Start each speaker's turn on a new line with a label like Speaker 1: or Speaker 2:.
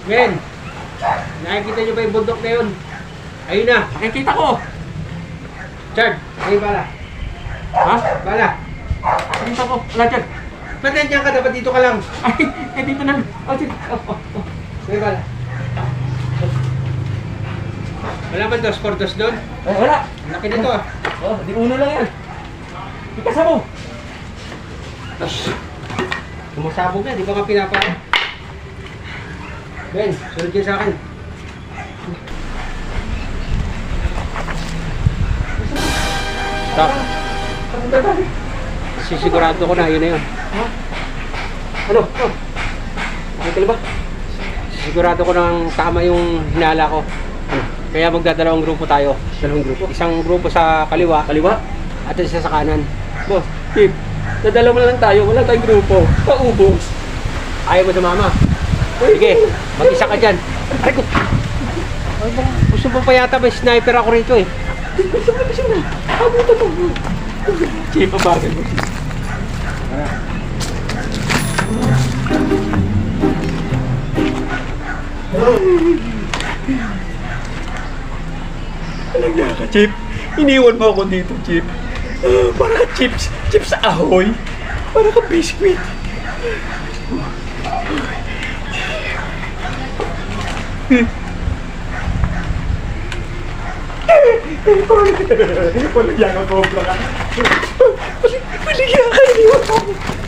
Speaker 1: Men, nakikita nyo ba yung bundok na yun? Ayun na, nakikita ko. Chard, ayun pala. Ha? Pala. Nakikita ko, wala Chard. Ba't nandiyan ka? Dapat dito ka lang. Ay, dito na. Oh, sige. Ayun pala. Wala ba dos doon?
Speaker 2: Ay, wala.
Speaker 1: Laki nito ah.
Speaker 2: Oh, di uno lang yan. Ikasa mo.
Speaker 1: Sumasabog na, di ba nga pinapala? Ben, sunod yun sa akin. Stop. Sisigurado ko na, yun na yun.
Speaker 2: Ha? Ano? Oh. Nakikita ba?
Speaker 1: Sigurado ko nang tama yung hinala ko. Kaya magdadalawang grupo tayo.
Speaker 2: Dalawang grupo.
Speaker 1: Isang grupo sa kaliwa
Speaker 2: Kaliwa?
Speaker 1: at isa sa kanan.
Speaker 2: Boss, Steve, dadalawa na lang tayo. Wala tayong grupo. Paubos.
Speaker 1: Ayaw mo sumama? Sige, mag-isa ka dyan. Aray ko! Gusto mo pa yata may sniper ako rito eh.
Speaker 2: Gusto na. Abuto mo. Chief, bagay mo. Alam ka, Chip. Iniwan mo ako dito, Chip. Para ka chips ahoy. Para ka biscuit. Walang yan ang cobra ka. Walang yan ka, iniwan mo.